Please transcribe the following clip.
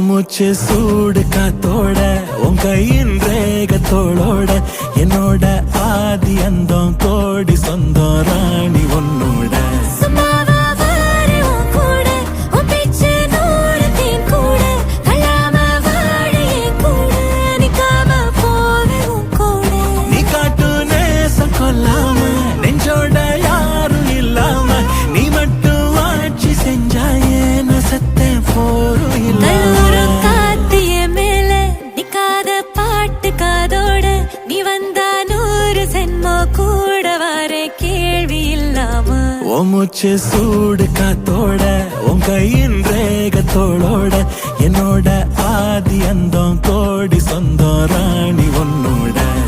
மூச்சு சூடு காத்தோட உன் கையின் ரேகத்தோளோட என்னோட ஆதி அந்தம் கோடி சொந்தம் ராணி உன்னோட நீ காட்டு நேசம் கொல்லாம நெஞ்சோட யாரும் இல்லாம நீ மட்டும் ஆட்சி செஞ்சாயே நசத்தேன் போரும் இல்லாம மூச்சு சூடு காத்தோட உன் கையின் ரேகத்தோளோட என்னோட ஆதி அந்தம் கோடி சொந்தம் ராணி